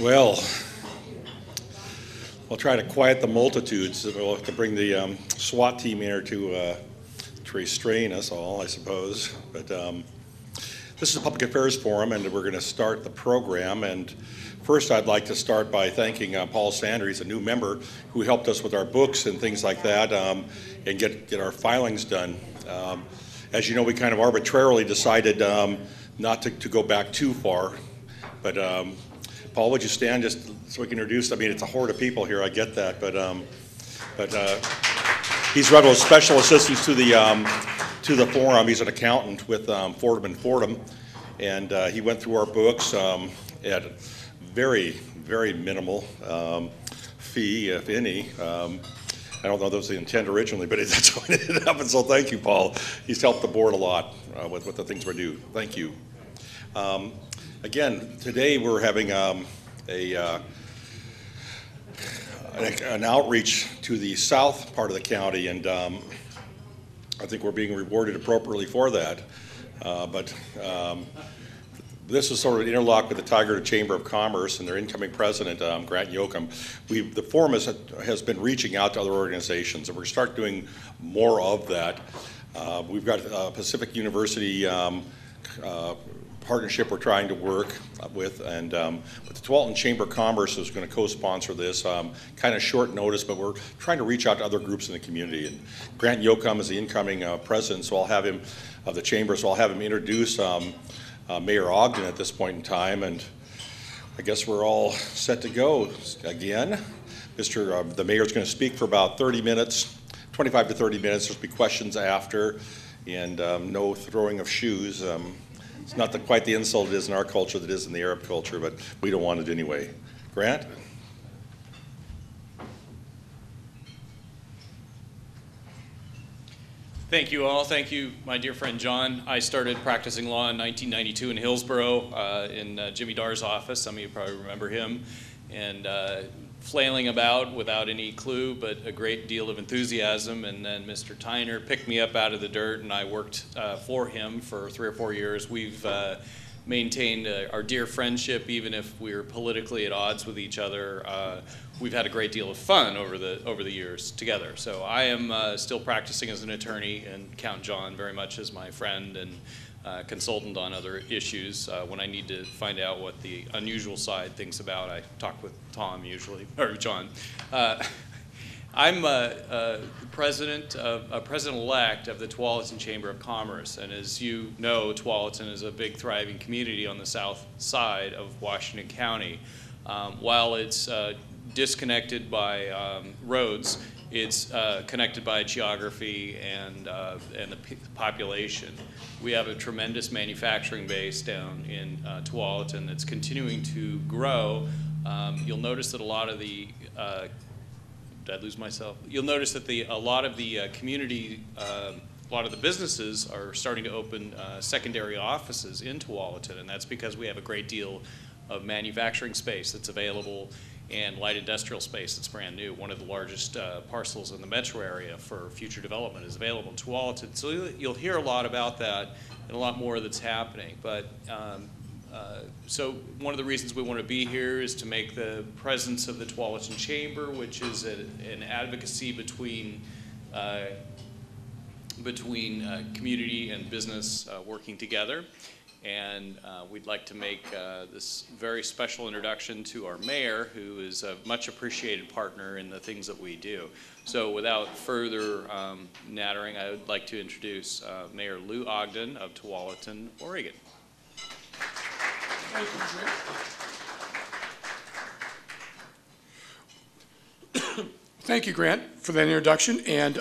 Well, we'll try to quiet the multitudes. We'll have to bring the SWAT team here to restrain us all, I suppose. But this is a public affairs forum, and we're going to start the program. And first, I'd like to start by thanking Paul Sander. He's a new member who helped us with our books and things like that, and get our filings done. As you know, we kind of arbitrarily decided not to go back too far. But Paul, would you stand just so we can introduce? I mean, it's a horde of people here. I get that, but he's one of those special assistants to the forum. He's an accountant with Fordham and Fordham, and he went through our books at very, very minimal fee, if any. I don't know if that was the intent originally, but that's how it ended up. And so thank you, Paul. He's helped the board a lot with the things we do. Thank you. Again, today we're having an outreach to the south part of the county, and I think we're being rewarded appropriately for that. But this is sort of an interlock with the Tiger Chamber of Commerce and their incoming president, Grant Yoakum. The forum has been reaching out to other organizations, and we're going to start doing more of that. We've got Pacific University partnership we're trying to work with, and but the Tualatin Chamber of Commerce is going to co-sponsor this. Kind of short notice, but we're trying to reach out to other groups in the community. And Grant Yoakum is the incoming president, so I'll have him of the chamber. So I'll have him introduce Mayor Ogden at this point in time, and I guess we're all set to go again. The mayor's going to speak for about 30 minutes, 25 to 30 minutes. There'll be questions after, and no throwing of shoes. It's not quite the insult it is in our culture that is in the Arab culture, but we don't want it anyway. Grant? Thank you all. Thank you, my dear friend John. I started practicing law in 1992 in Hillsboro in Jimmy Darr's office. Some of you probably remember him. And flailing about without any clue, but a great deal of enthusiasm. And then Mr. Tyner picked me up out of the dirt, and I worked for him for 3 or 4 years. We've maintained our dear friendship, even if we're politically at odds with each other. We've had a great deal of fun over the years together. So I am still practicing as an attorney and count John very much as my friend and consultant on other issues. When I need to find out what the unusual side thinks about, I talk with Tom usually, or John. I'm president-elect of the Tualatin Chamber of Commerce, and as you know, Tualatin is a big, thriving community on the south side of Washington County. While it's disconnected by roads, it's connected by geography and the population. We have a tremendous manufacturing base down in Tualatin that's continuing to grow. You'll notice that a lot of the did I lose myself? You'll notice that a lot of the community, a lot of the businesses are starting to open secondary offices in Tualatin, and that's because we have a great deal of manufacturing space that's available and light industrial space that's brand new. One of the largest parcels in the metro area for future development is available in Tualatin. So you'll hear a lot about that and a lot more that's happening. But so one of the reasons we want to be here is to make the presence of the Tualatin Chamber, which is an advocacy between community and business working together. And we'd like to make this very special introduction to our mayor, who is a much appreciated partner in the things that we do. So without further nattering, I would like to introduce Mayor Lou Ogden of Tualatin, Oregon. Thank you, Thank you, Grant, for that introduction. And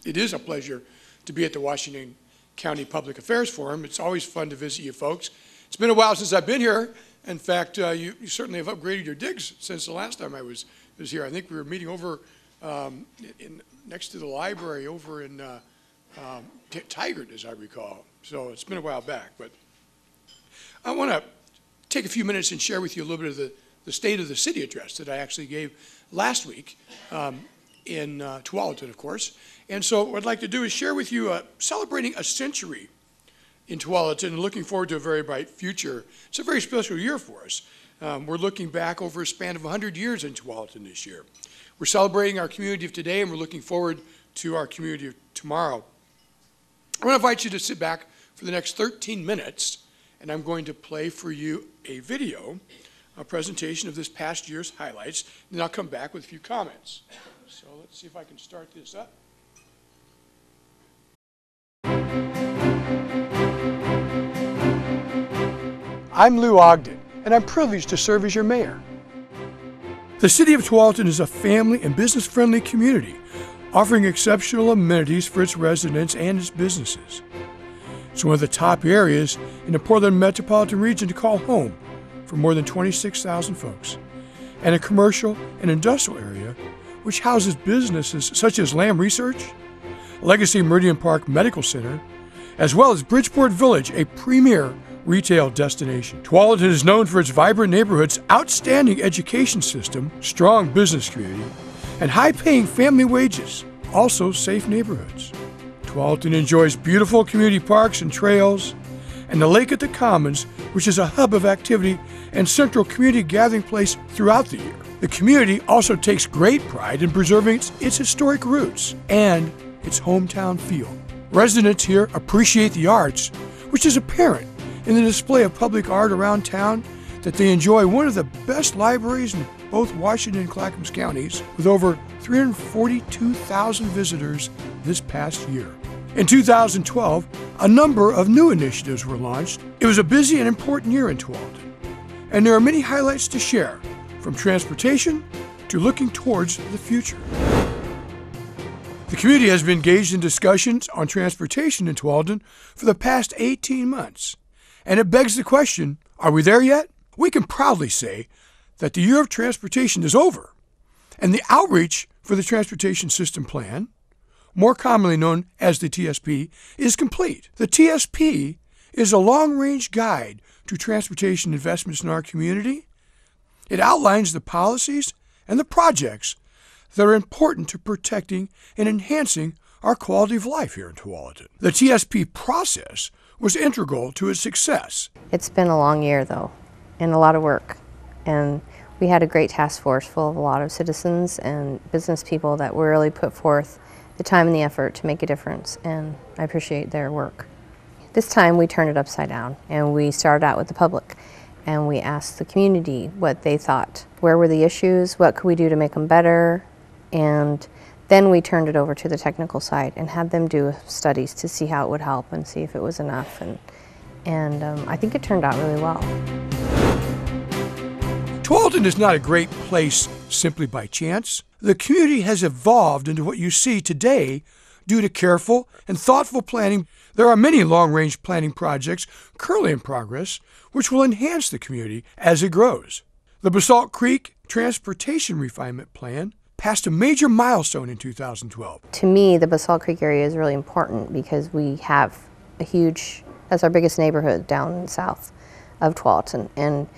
it is a pleasure to be at the Washington County Public Affairs Forum. It's always fun to visit you folks. It's been a while since I've been here. In fact, you certainly have upgraded your digs since the last time I was here. I think we were meeting over next to the library over in Tigard, as I recall. So it's been a while back. But I want to take a few minutes and share with you a little bit of the State of the City address that I actually gave last week in Tualatin, of course. And so what I'd like to do is share with you celebrating a century in Tualatin and looking forward to a very bright future. It's a very special year for us. We're looking back over a span of 100 years in Tualatin this year. We're celebrating our community of today, and we're looking forward to our community of tomorrow. I want to invite you to sit back for the next 13 minutes, and I'm going to play for you a video, a presentation of this past year's highlights, and then I'll come back with a few comments. So let's see if I can start this up. I'm Lou Ogden, and I'm privileged to serve as your mayor. The city of Tualatin is a family and business-friendly community, offering exceptional amenities for its residents and its businesses. It's one of the top areas in the Portland metropolitan region to call home for more than 26,000 folks, and a commercial and industrial area which houses businesses such as Lamb Research, Legacy Meridian Park Medical Center, as well as Bridgeport Village, a premier retail destination. Tualatin is known for its vibrant neighborhoods, outstanding education system, strong business community, and high-paying family wages, also safe neighborhoods. Tualatin enjoys beautiful community parks and trails, and the lake at the Commons, which is a hub of activity and central community gathering place throughout the year. The community also takes great pride in preserving its historic roots and its hometown feel. Residents here appreciate the arts, which is apparent in the display of public art around town, that they enjoy one of the best libraries in both Washington and Clackamas counties, with over 342,000 visitors this past year. In 2012, a number of new initiatives were launched. It was a busy and important year in Tualatin, and there are many highlights to share, from transportation to looking towards the future. The community has been engaged in discussions on transportation in Tualatin for the past 18 months. And it begs the question, are we there yet? We can proudly say that the year of transportation is over, and the outreach for the Transportation System Plan, more commonly known as the TSP, is complete. The TSP is a long-range guide to transportation investments in our community. It outlines the policies and the projects that are important to protecting and enhancing our quality of life here in Tualatin. The TSP process was integral to its success. It's been a long year, though, and a lot of work. And we had a great task force full of a lot of citizens and business people that really put forth the time and the effort to make a difference, and I appreciate their work. This time we turned it upside down, and we started out with the public, and we asked the community what they thought. Where were the issues? What could we do to make them better? And then we turned it over to the technical side and had them do studies to see how it would help and see if it was enough. And I think it turned out really well. Tualatin is not a great place simply by chance. The community has evolved into what you see today due to careful and thoughtful planning. There are many long-range planning projects currently in progress which will enhance the community as it grows. The Basalt Creek Transportation Refinement Plan passed a major milestone in 2012. To me, the Basalt Creek area is really important because we have that's our biggest neighborhood down south of Tualatin, and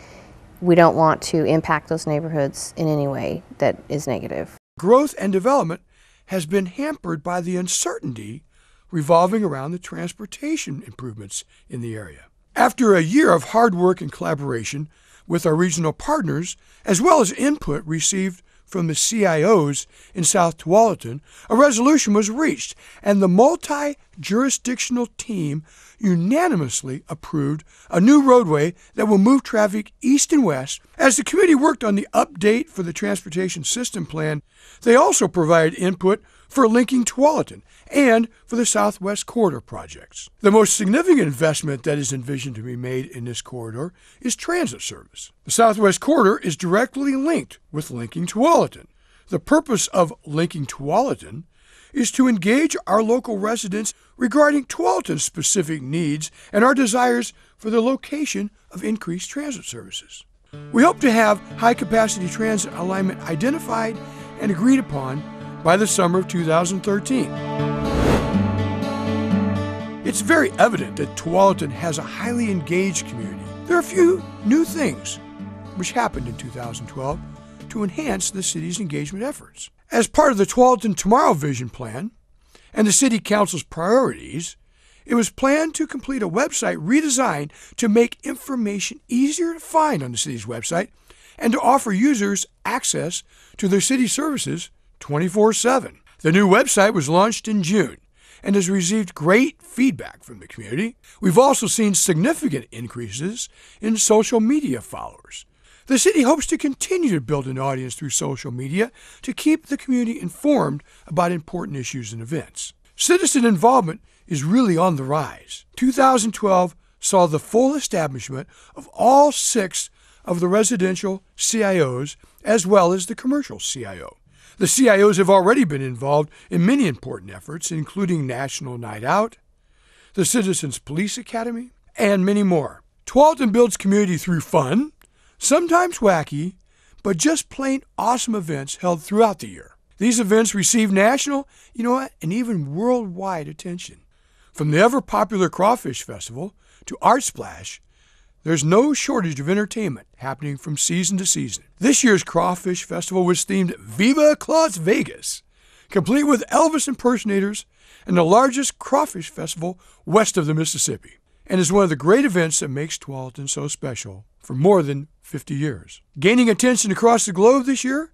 we don't want to impact those neighborhoods in any way that is negative. Growth and development has been hampered by the uncertainty revolving around the transportation improvements in the area. After a year of hard work and collaboration with our regional partners, as well as input received from the CIOs in South Tualatin, a resolution was reached, and the multi-jurisdictional team unanimously approved a new roadway that will move traffic east and west. As the committee worked on the update for the Transportation System Plan, they also provided input for linking Tualatin and for the Southwest Corridor projects. The most significant investment that is envisioned to be made in this corridor is transit service. The Southwest Corridor is directly linked with linking Tualatin. The purpose of linking Tualatin is to engage our local residents regarding Tualatin's specific needs and our desires for the location of increased transit services. We hope to have high-capacity transit alignment identified and agreed upon by the summer of 2013. It's very evident that Tualatin has a highly engaged community. There are a few new things which happened in 2012 to enhance the city's engagement efforts. As part of the Tualatin Tomorrow Vision Plan and the City Council's priorities, It was planned to complete a website redesign to make information easier to find on the city's website and to offer users access to their city services 24/7. The new website was launched in June and has received great feedback from the community. We've also seen significant increases in social media followers. The city hopes to continue to build an audience through social media to keep the community informed about important issues and events. Citizen involvement is really on the rise. 2012 saw the full establishment of all 6 of the residential CIOs as well as the commercial CIO. The CIOs have already been involved in many important efforts, including National Night Out, the Citizens Police Academy, and many more. Tualatin builds community through fun, sometimes wacky, but just plain awesome events held throughout the year. These events receive national, and even worldwide attention. From the ever-popular Crawfish Festival to Art Splash, there's no shortage of entertainment happening from season to season. This year's Crawfish Festival was themed Viva Las Vegas, complete with Elvis impersonators and the largest crawfish festival west of the Mississippi, and is one of the great events that makes Tualatin so special for more than 50 years. Gaining attention across the globe this year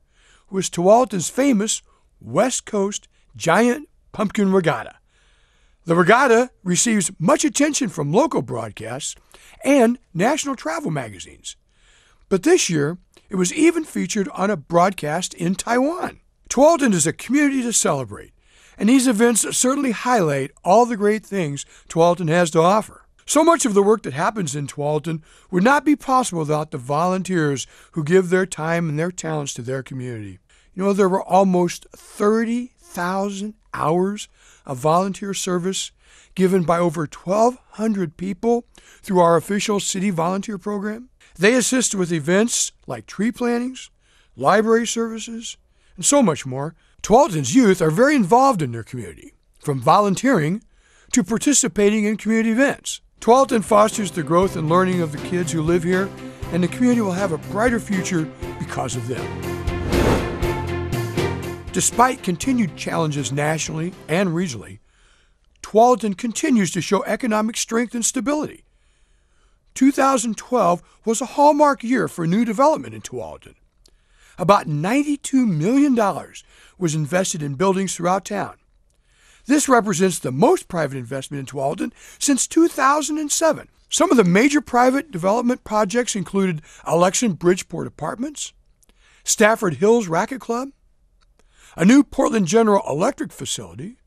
was Tualatin's famous West Coast Giant Pumpkin Regatta. The regatta receives much attention from local broadcasts and national travel magazines. But this year, it was even featured on a broadcast in Taiwan. Tualatin is a community to celebrate, and these events certainly highlight all the great things Tualatin has to offer. So much of the work that happens in Tualatin would not be possible without the volunteers who give their time and their talents to their community. There were almost 30,000 hours of volunteer service given by over 1,200 people through our official city volunteer program. They assist with events like tree plantings, library services, and so much more. Tualatin's youth are very involved in their community, from volunteering to participating in community events. Tualatin fosters the growth and learning of the kids who live here, and the community will have a brighter future because of them. Despite continued challenges nationally and regionally, Tualatin continues to show economic strength and stability. 2012 was a hallmark year for new development in Tualatin. About $92 million was invested in buildings throughout town. This represents the most private investment in Tualatin since 2007. Some of the major private development projects included Election Bridgeport Apartments, Stafford Hills Racquet Club, a new Portland General Electric facility,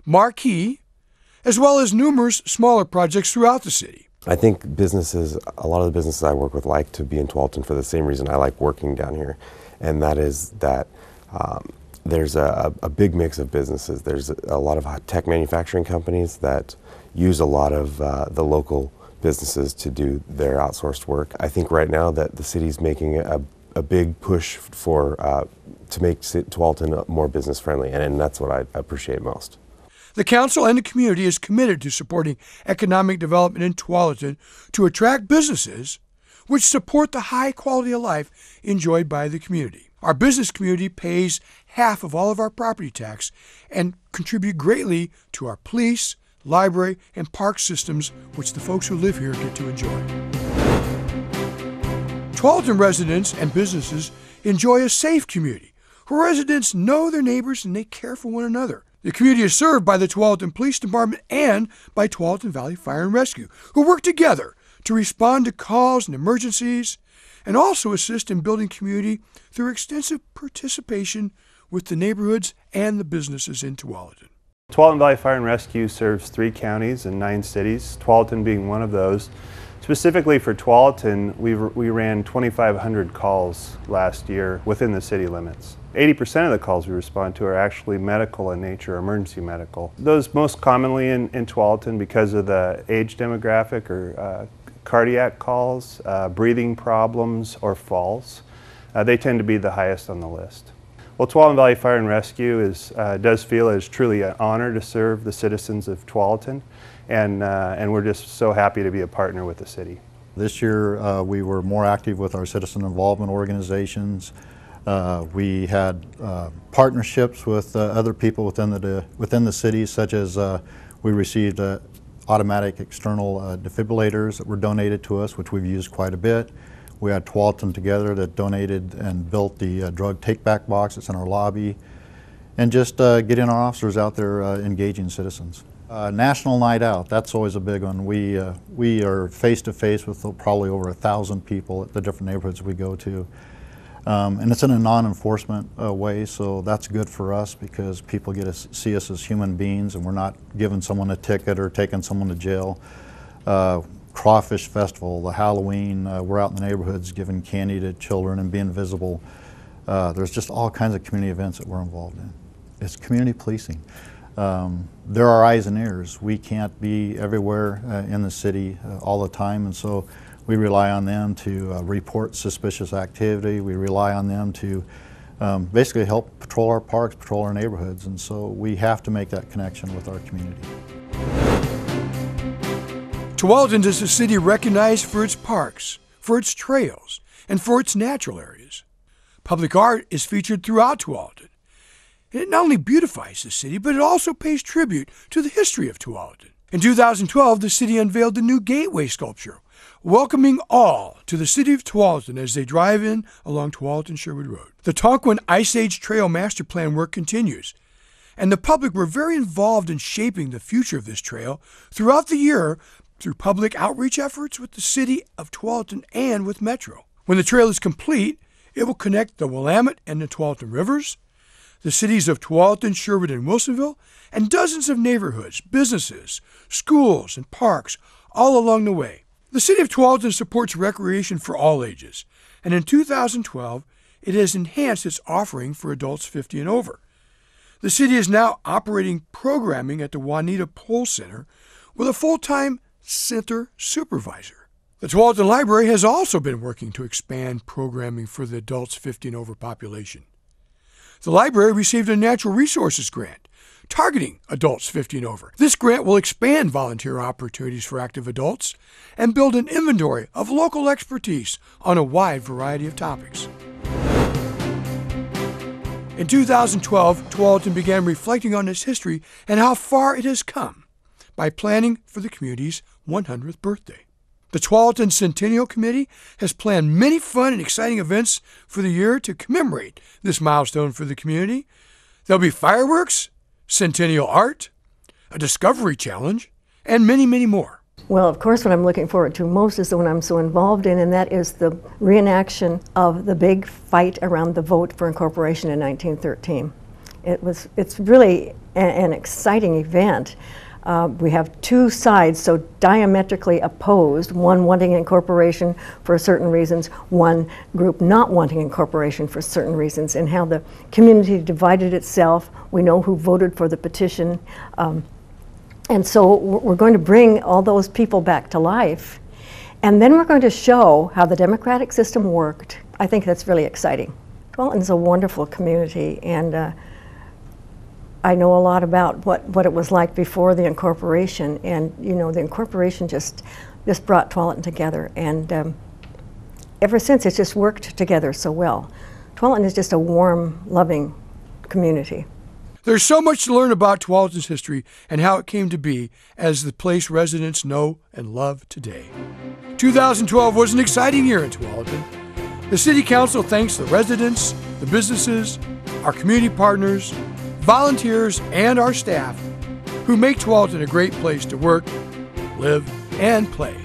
Marquee, as well as numerous smaller projects throughout the city. I think a lot of the businesses I work with like to be in Tualatin for the same reason I like working down here, and that is that there's a big mix of businesses. There's a lot of tech manufacturing companies that use a lot of the local businesses to do their outsourced work. I think right now that the city's making a big push to make Tualatin more business friendly, and that's what I appreciate most. The council and the community is committed to supporting economic development in Tualatin to attract businesses which support the high quality of life enjoyed by the community. Our business community pays half of all of our property tax and contribute greatly to our police, library, and park systems, which the folks who live here get to enjoy. Tualatin residents and businesses enjoy a safe community where residents know their neighbors and they care for one another. The community is served by the Tualatin Police Department and by Tualatin Valley Fire and Rescue, who work together to respond to calls and emergencies and also assist in building community through extensive participation with the neighborhoods and the businesses in Tualatin. Tualatin Valley Fire and Rescue serves 3 counties and 9 cities, Tualatin being one of those. Specifically for Tualatin, we ran 2,500 calls last year within the city limits. 80% of the calls we respond to are actually medical in nature, emergency medical. Those most commonly in Tualatin because of the age demographic or cardiac calls, breathing problems, or falls. They tend to be the highest on the list. Well, Tualatin Valley Fire and Rescue does feel it is truly an honor to serve the citizens of Tualatin, and we're just so happy to be a partner with the city. This year we were more active with our citizen involvement organizations. We had partnerships with other people within the city, such as we received automatic external defibrillators that were donated to us, which we've used quite a bit. We had Tualatin Together that donated and built the drug take-back box that's in our lobby, and just getting our officers out there engaging citizens. National Night Out, that's always a big one. We are face-to-face with probably over 1,000 people at the different neighborhoods we go to. And it's in a non-enforcement way, so that's good for us because people get to see us as human beings and we're not giving someone a ticket or taking someone to jail. Crawfish Festival, the Halloween, we're out in the neighborhoods giving candy to children and being visible. There's just all kinds of community events that we're involved in. It's community policing. They're our eyes and ears. We can't be everywhere in the city all the time, and so we rely on them to report suspicious activity. We rely on them to basically help patrol our parks, patrol our neighborhoods, and so we have to make that connection with our community. Tualatin is a city recognized for its parks, for its trails, and for its natural areas. Public art is featured throughout Tualatin. It not only beautifies the city, but it also pays tribute to the history of Tualatin. In 2012, the city unveiled the new gateway sculpture, welcoming all to the city of Tualatin as they drive in along Tualatin-Sherwood Road. The Tonquin Ice Age Trail Master Plan work continues, and the public were very involved in shaping the future of this trail throughout the year through public outreach efforts with the city of Tualatin and with Metro. When the trail is complete, it will connect the Willamette and the Tualatin Rivers, the cities of Tualatin, Sherwood, and Wilsonville, and dozens of neighborhoods, businesses, schools, and parks all along the way. The city of Tualatin supports recreation for all ages, and in 2012, it has enhanced its offering for adults 50 and over. The city is now operating programming at the Juanita Poll Center with a full-time center supervisor. The Tualatin Library has also been working to expand programming for the adults 50 and over population. The library received a natural resources grant targeting adults 50 and over. This grant will expand volunteer opportunities for active adults and build an inventory of local expertise on a wide variety of topics. In 2012, Tualatin began reflecting on its history and how far it has come by planning for the community's 100th birthday. The Tualatin Centennial Committee has planned many fun and exciting events for the year to commemorate this milestone for the community. There'll be fireworks, centennial art, a discovery challenge, and many, many more. Well, of course, what I'm looking forward to most is the one I'm so involved in, and that is the reenaction of the big fight around the vote for incorporation in 1913. It's really an exciting event. We have two sides so diametrically opposed, one wanting incorporation for certain reasons, one group not wanting incorporation for certain reasons, and how the community divided itself. We know who voted for the petition. And so we're going to bring all those people back to life. And then we're going to show how the democratic system worked. I think that's really exciting. Tualatin's a wonderful community, and I know a lot about what it was like before the incorporation, and you know, the incorporation just brought Tualatin together, and ever since it's just worked together so well. Tualatin is just a warm, loving community. There's so much to learn about Tualatin's history and how it came to be as the place residents know and love today. 2012 was an exciting year in Tualatin. The City Council thanks the residents, the businesses, our community partners, volunteers, and our staff who make Tualatin a great place to work, live, and play.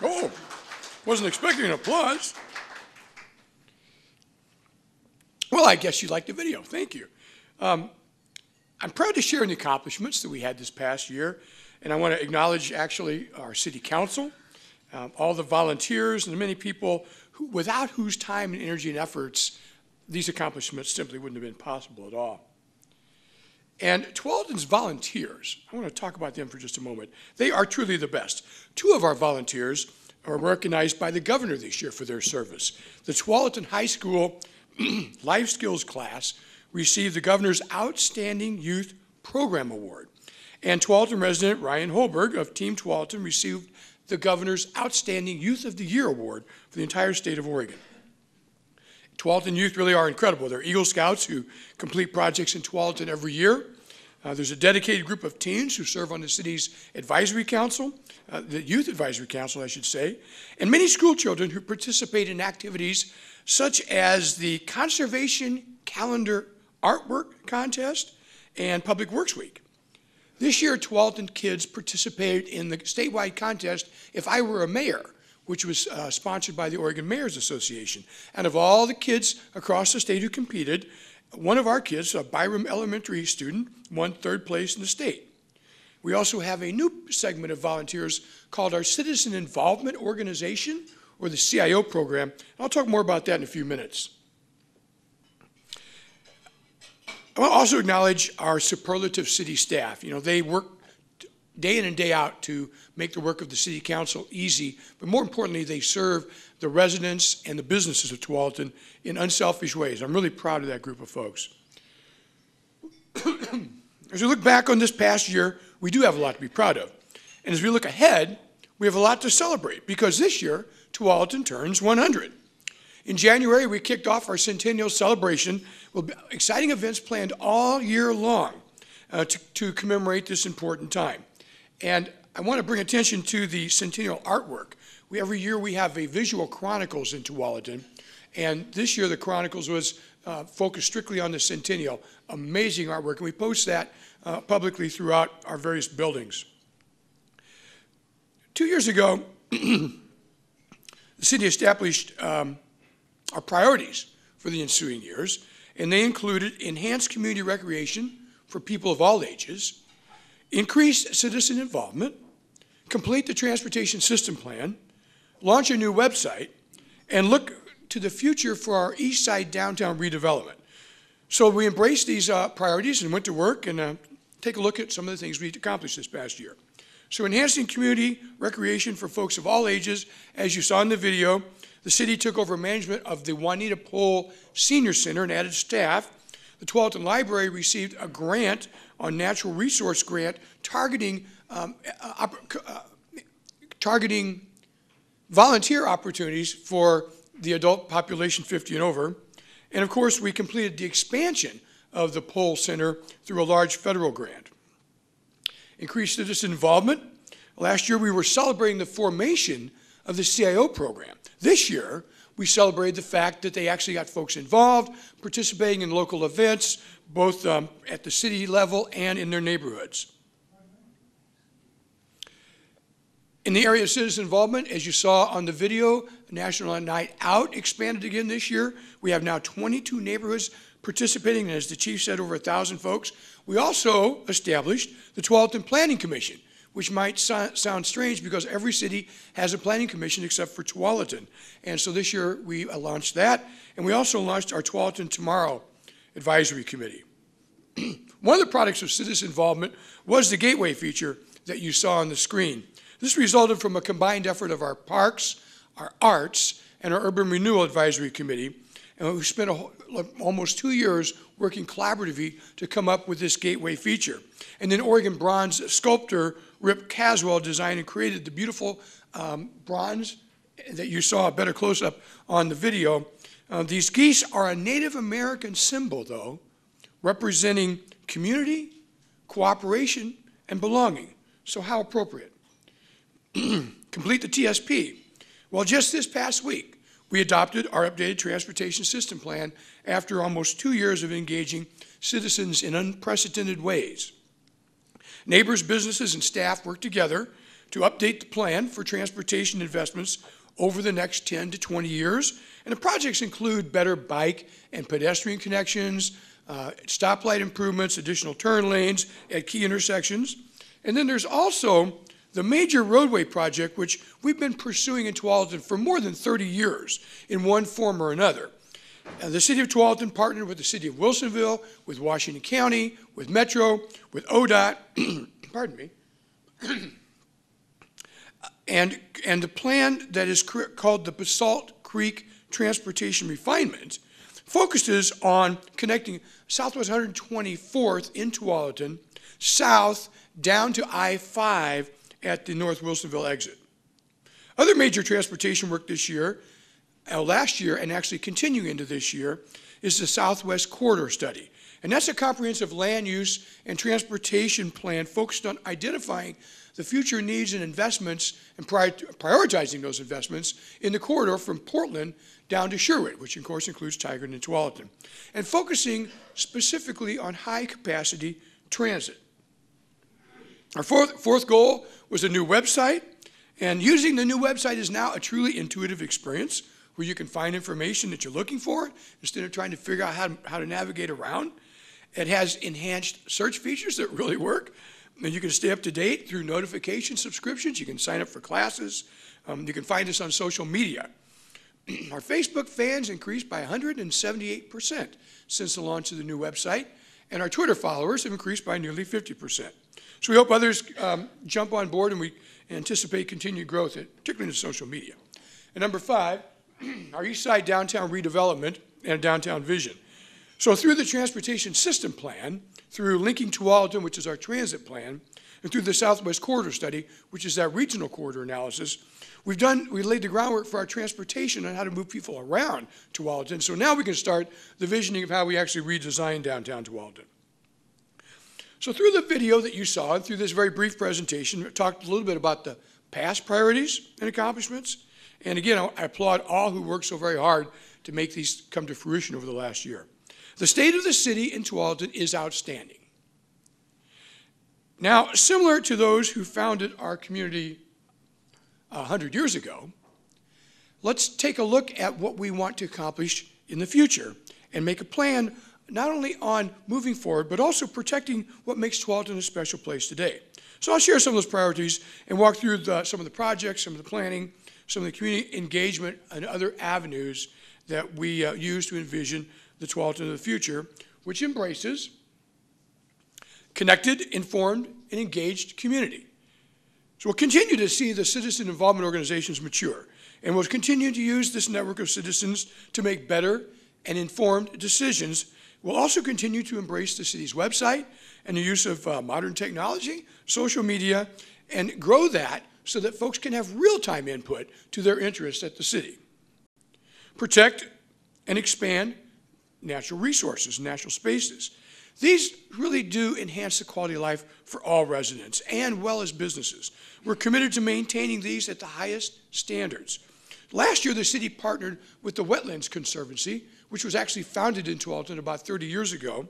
Oh, wasn't expecting an applause. Well, I guess you liked the video. Thank you. I'm proud to share in the accomplishments that we had this past year, and I want to acknowledge actually our city council, all the volunteers, and the many people without whose time and energy and efforts these accomplishments simply wouldn't have been possible at all. And Tualatin's volunteers, I want to talk about them for just a moment. They are truly the best. Two of our volunteers are recognized by the governor this year for their service. The Tualatin High School Life Skills class received the governor's Outstanding Youth Program Award. And Tualatin resident Ryan Holberg of Team Tualatin received the governor's Outstanding Youth of the Year award for the entire state of Oregon. Tualatin youth really are incredible. They're Eagle Scouts who complete projects in Tualatin every year. There's a dedicated group of teens who serve on the city's advisory council, the youth advisory council, I should say, and many school children who participate in activities such as the Conservation Calendar Artwork Contest and Public Works Week. This year, Tualatin kids participated in the statewide contest, If I Were a Mayor, which was sponsored by the Oregon Mayors Association. And of all the kids across the state who competed, one of our kids, a Byram Elementary student, won 3rd place in the state. We also have a new segment of volunteers called our Citizen Involvement Organization, or the CIO program. I'll talk more about that in a few minutes. I want to also acknowledge our superlative city staff. You know, they work day in and day out to make the work of the city council easy, but more importantly, they serve the residents and the businesses of Tualatin in unselfish ways. I'm really proud of that group of folks. As we look back on this past year, we do have a lot to be proud of. And as we look ahead, we have a lot to celebrate, because this year, Tualatin turns 100. In January, we kicked off our centennial celebration with exciting events planned all year long to commemorate this important time. And I want to bring attention to the centennial artwork. Every year we have a visual chronicles in Tualatin, and this year the chronicles was focused strictly on the centennial. Amazing artwork, and we post that publicly throughout our various buildings. 2 years ago, the city established our priorities for the ensuing years, and they included enhanced community recreation for people of all ages, increase citizen involvement, complete the transportation system plan, launch a new website, and look to the future for our east side downtown redevelopment. So we embraced these priorities and went to work and take a look at some of the things we accomplished this past year. So enhancing community recreation for folks of all ages, as you saw in the video, the city took over management of the Juanita Pohl Senior Center and added staff. The Tualatin Library received a grant on natural resource grant targeting volunteer opportunities for the adult population 50 and over. And of course, we completed the expansion of the Pohl Center through a large federal grant. Increased citizen involvement. Last year, we were celebrating the formation of the CIO program. This year, we celebrated the fact that they actually got folks involved, participating in local events, both at the city level and in their neighborhoods. In the area of citizen involvement, as you saw on the video, National Night Out expanded again this year. We have now 22 neighborhoods participating, and as the chief said, over 1,000 folks. We also established the Tualatin Planning Commission, which might sound strange because every city has a planning commission except for Tualatin. And so this year we launched that, and we also launched our Tualatin Tomorrow Advisory Committee. One of the products of citizen involvement was the Gateway feature that you saw on the screen. This resulted from a combined effort of our parks, our arts, and our urban renewal advisory committee. And we spent almost 2 years working collaboratively to come up with this Gateway feature. And then Oregon bronze sculptor Rip Caswell designed and created the beautiful bronze that you saw a better close-up on the video. These geese are a Native American symbol, though, representing community, cooperation, and belonging. So how appropriate. Complete the TSP. Well, just this past week, we adopted our updated transportation system plan after almost 2 years of engaging citizens in unprecedented ways. Neighbors, businesses, and staff work together to update the plan for transportation investments over the next 10 to 20 years. And the projects include better bike and pedestrian connections, stoplight improvements, additional turn lanes at key intersections. And then there's also the major roadway project, which we've been pursuing in Tualatin for more than 30 years in one form or another. The city of Tualatin partnered with the city of Wilsonville, with Washington County, with Metro, with ODOT, pardon me, and the plan that is called the Basalt Creek Transportation Refinement focuses on connecting Southwest 124th in Tualatin south down to I-5 at the North Wilsonville exit. Other major transportation work this year, last year, and actually continuing into this year, is the Southwest Corridor Study. And that's a comprehensive land use and transportation plan focused on identifying the future needs and investments and prioritizing those investments in the corridor from Portland down to Sherwood, which of course includes Tigard and Tualatin, and focusing specifically on high-capacity transit. Our fourth goal was a new website, and using the new website is now a truly intuitive experience where you can find information that you're looking for instead of trying to figure out how to navigate around. It has enhanced search features that really work, and you can stay up to date through notification subscriptions. You can sign up for classes. You can find us on social media. Our Facebook fans increased by 178% since the launch of the new website, and our Twitter followers have increased by nearly 50%. So we hope others jump on board, and we anticipate continued growth, particularly in social media. And number 5, our East Side downtown redevelopment and downtown vision. So through the transportation system plan, through linking Tualatin, which is our transit plan, and through the Southwest Corridor Study, which is that regional corridor analysis, we laid the groundwork for our transportation on how to move people around Tualatin. So now we can start the visioning of how we actually redesign downtown Tualatin. So through the video that you saw, and through this very brief presentation, we talked a little bit about the past priorities and accomplishments. And again, I applaud all who worked so very hard to make these come to fruition over the last year. The state of the city in Tualatin is outstanding. Now, similar to those who founded our community 100 years ago, let's take a look at what we want to accomplish in the future and make a plan not only on moving forward, but also protecting what makes Tualatin a special place today. So I'll share some of those priorities and walk through some of the projects, some of the planning, some of the community engagement, and other avenues that we use to envision the Tualatin of the future, which embraces connected, informed, and engaged community. So we'll continue to see the citizen involvement organizations mature, and we'll continue to use this network of citizens to make better and informed decisions. We'll also continue to embrace the city's website and the use of modern technology, social media, and grow that so that folks can have real-time input to their interests at the city. Protect and expand natural resources, natural spaces. These really do enhance the quality of life for all residents and well as businesses. We're committed to maintaining these at the highest standards. Last year, the city partnered with the Wetlands Conservancy, which was actually founded in Tualatin about 30 years ago,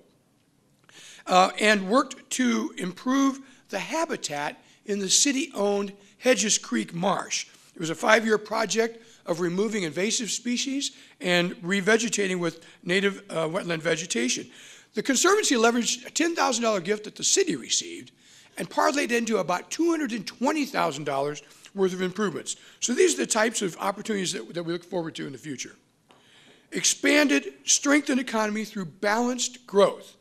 and worked to improve the habitat in the city-owned Hedges Creek Marsh. It was a 5-year project of removing invasive species and revegetating with native wetland vegetation. The Conservancy leveraged a $10,000 gift that the city received and parlayed into about $220,000 worth of improvements. So these are the types of opportunities that we look forward to in the future. Expanded, strengthened economy through balanced growth.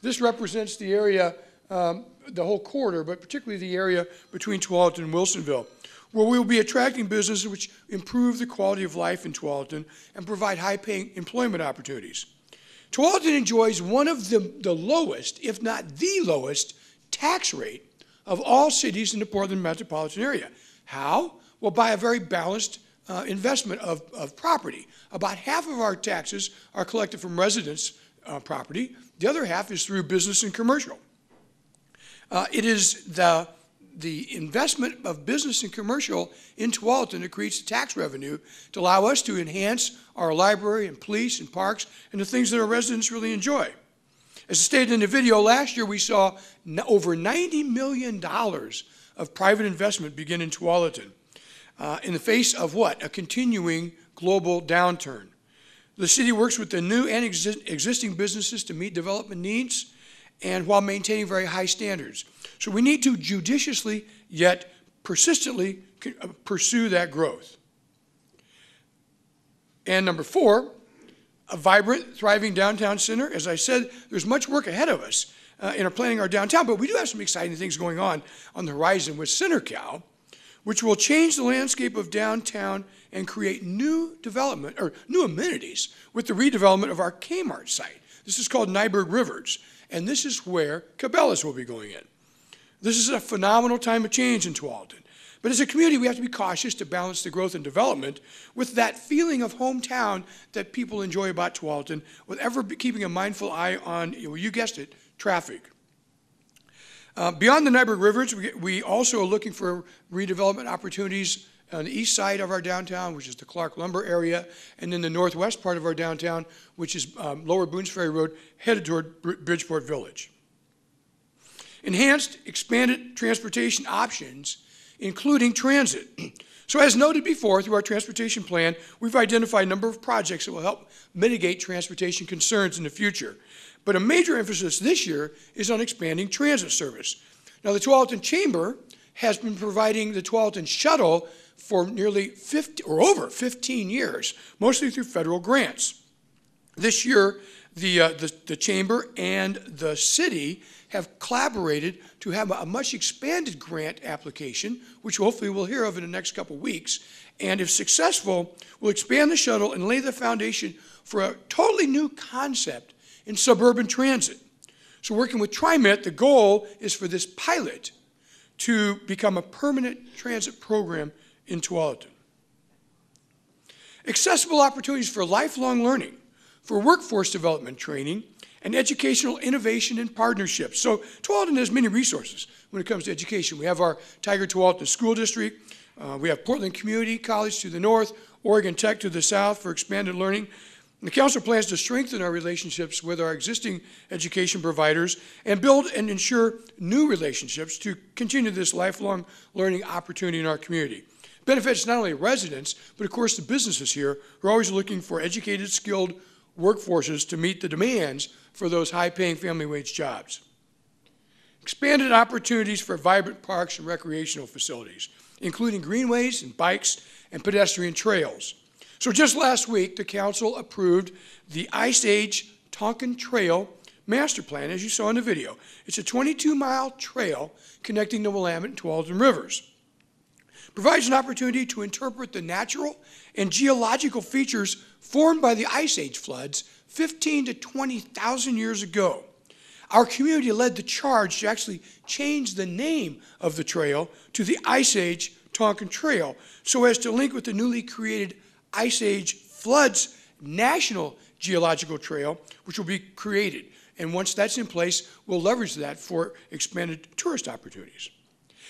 This represents the area, the whole corridor, but particularly the area between Tualatin and Wilsonville, where we will be attracting businesses which improve the quality of life in Tualatin and provide high-paying employment opportunities. Tualatin enjoys one of the lowest, if not the lowest, tax rate of all cities in the Portland metropolitan area. How? Well, by a very balanced investment of property. About half of our taxes are collected from residents' property. The other half is through business and commercial. It is the investment of business and commercial in Tualatin that creates the tax revenue to allow us to enhance our library and police and parks and the things that our residents really enjoy. As stated in the video, last year we saw over $90 million of private investment begin in Tualatin in the face of what? A continuing global downturn. The city works with the new and existing businesses to meet development needs and while maintaining very high standards. So we need to judiciously yet persistently pursue that growth. And number 4, a vibrant, thriving downtown center. As I said, there's much work ahead of us in planning our downtown, but we do have some exciting things going on the horizon with CenterCal, which will change the landscape of downtown and create new development, or new amenities, with the redevelopment of our Kmart site. This is called Nyberg Rivers, and this is where Cabela's will be going in. This is a phenomenal time of change in Tualatin. But as a community, we have to be cautious to balance the growth and development with that feeling of hometown that people enjoy about Tualatin, with ever keeping a mindful eye on, well, you guessed it, traffic. Beyond the Nyberg Rivers, we also are looking for redevelopment opportunities on the east side of our downtown, which is the Clark Lumber area, and then the northwest part of our downtown, which is Lower Boones Ferry Road, headed toward Bridgeport Village. Enhanced, expanded transportation options, including transit. So as noted before, through our transportation plan, we've identified a number of projects that will help mitigate transportation concerns in the future. But a major emphasis this year is on expanding transit service. Now, the Tualatin Chamber has been providing the Tualatin Shuttle for nearly 50 or over 15 years, mostly through federal grants. This year, the Chamber and the city have collaborated to have a much expanded grant application, which hopefully we'll hear of in the next couple weeks. And if successful, we'll expand the shuttle and lay the foundation for a totally new concept in suburban transit. So working with TriMet, the goal is for this pilot to become a permanent transit program in Tualatin. Accessible opportunities for lifelong learning, for workforce development training, and educational innovation and partnerships. So Tualatin has many resources when it comes to education. We have our Tiger Tualatin School District. We have Portland Community College to the north, Oregon Tech to the south for expanded learning. And the council plans to strengthen our relationships with our existing education providers and build and ensure new relationships to continue this lifelong learning opportunity in our community. Benefits not only residents, but of course the businesses here who are always looking for educated, skilled workforces to meet the demands for those high-paying family wage jobs. Expanded opportunities for vibrant parks and recreational facilities, including greenways and bikes and pedestrian trails. So just last week, the council approved the Ice Age Tonkin Trail Master Plan, as you saw in the video. It's a 22-mile trail connecting the Willamette and Tualatin Rivers. Provides an opportunity to interpret the natural and geological features formed by the Ice Age floods 15 to 20,000 years ago. Our community led the charge to actually change the name of the trail to the Ice Age Tonkin Trail so as to link with the newly created Ice Age Floods National Geological Trail, which will be created. And once that's in place, we'll leverage that for expanded tourist opportunities.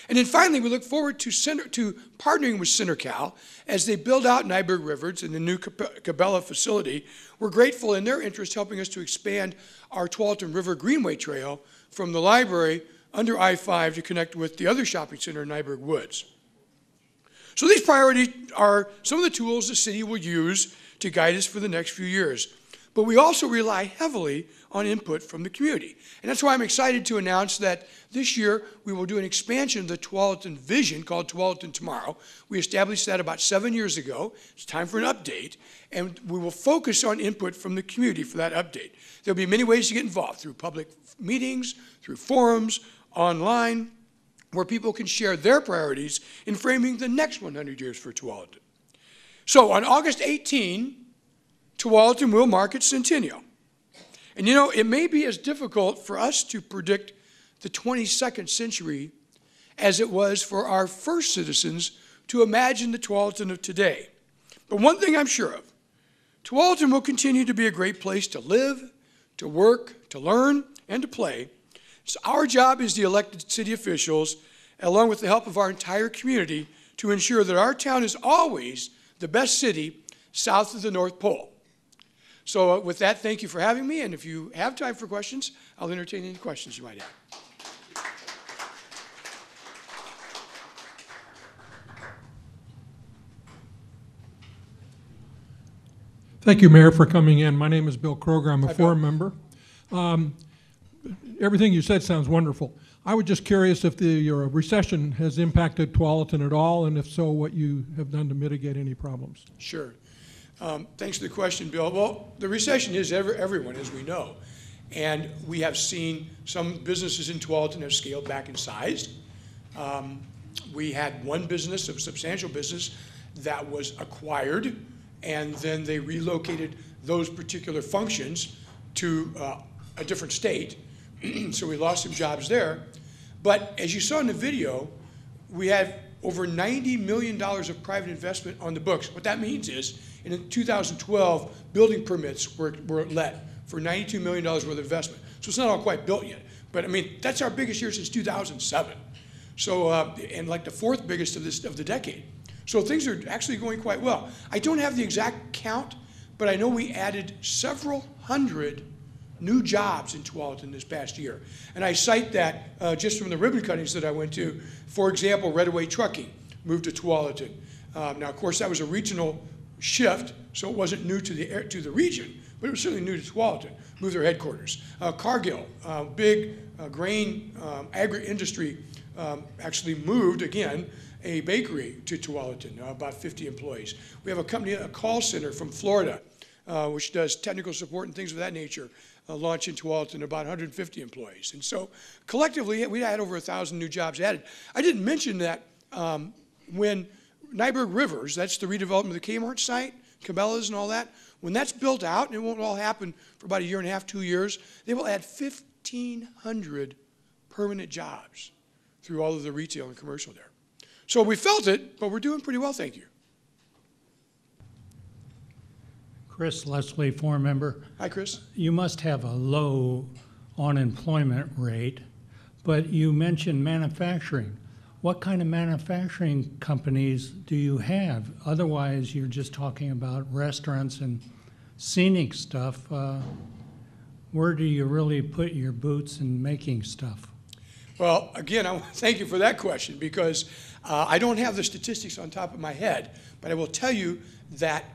And then finally, we look forward to partnering with CenterCal as they build out Nyberg Rivers and the new Cabela facility. We're grateful in their interest helping us to expand our Tualatin River Greenway Trail from the library under I-5 to connect with the other shopping center in Nyberg Woods. So these priorities are some of the tools the city will use to guide us for the next few years. But we also rely heavily on input from the community. And that's why I'm excited to announce that this year we will do an expansion of the Tualatin vision called Tualatin Tomorrow. We established that about 7 years ago. It's time for an update, and we will focus on input from the community for that update. There'll be many ways to get involved, through public meetings, through forums, online, where people can share their priorities in framing the next 100 years for Tualatin. So on August 18, Tualatin will mark its centennial. And you know, it may be as difficult for us to predict the 22nd century as it was for our first citizens to imagine the Tualatin of today. But one thing I'm sure of, Tualatin will continue to be a great place to live, to work, to learn, and to play. So our job as the elected city officials, along with the help of our entire community, to ensure that our town is always the best city south of the North Pole. So with that, thank you for having me, and if you have time for questions, I'll entertain any questions you might have. Thank you, Mayor, for coming in. My name is Bill Kroger. I'm a forum member. Everything you said sounds wonderful. I was just curious if your recession has impacted Tualatin at all, and if so, what you have done to mitigate any problems. Sure. Thanks for the question, Bill. Well, the recession is everyone, as we know. And we have seen some businesses in Tualatin have scaled back in size. We had one business, a substantial business, that was acquired, and then they relocated those particular functions to a different state. So we lost some jobs there. But as you saw in the video, we have over $90 million of private investment on the books. What that means is, in 2012, building permits were let for $92 million worth of investment. So it's not all quite built yet. But I mean, that's our biggest year since 2007. So, and like the fourth biggest of the decade. So things are actually going quite well. I don't have the exact count, but I know we added several hundred new jobs in Tualatin this past year. And I cite that just from the ribbon cuttings that I went to. For example, Redaway Trucking moved to Tualatin. Now, of course, that was a regional shift, so it wasn't new to the region, but it was certainly new to Tualatin. Moved their headquarters. Cargill, big grain agri-industry, actually moved, again, a bakery to Tualatin, about 50 employees. We have a company, a call center from Florida, which does technical support and things of that nature, launched in Tualatin, about 150 employees. And so collectively, we had over 1,000 new jobs added. I didn't mention that when Nyberg Rivers, that's the redevelopment of the Kmart site, Cabela's and all that, when that's built out, and it won't all happen for about a year and a half, 2 years, they will add 1,500 permanent jobs through all of the retail and commercial there. So we felt it, but we're doing pretty well, thank you. Chris Leslie, forum member. Hi, Chris. You must have a low unemployment rate, but you mentioned manufacturing. What kind of manufacturing companies do you have? Otherwise, you're just talking about restaurants and scenic stuff. Where do you really put your boots in making stuff? Well, again, I want to thank you for that question, because I don't have the statistics on top of my head, but I will tell you that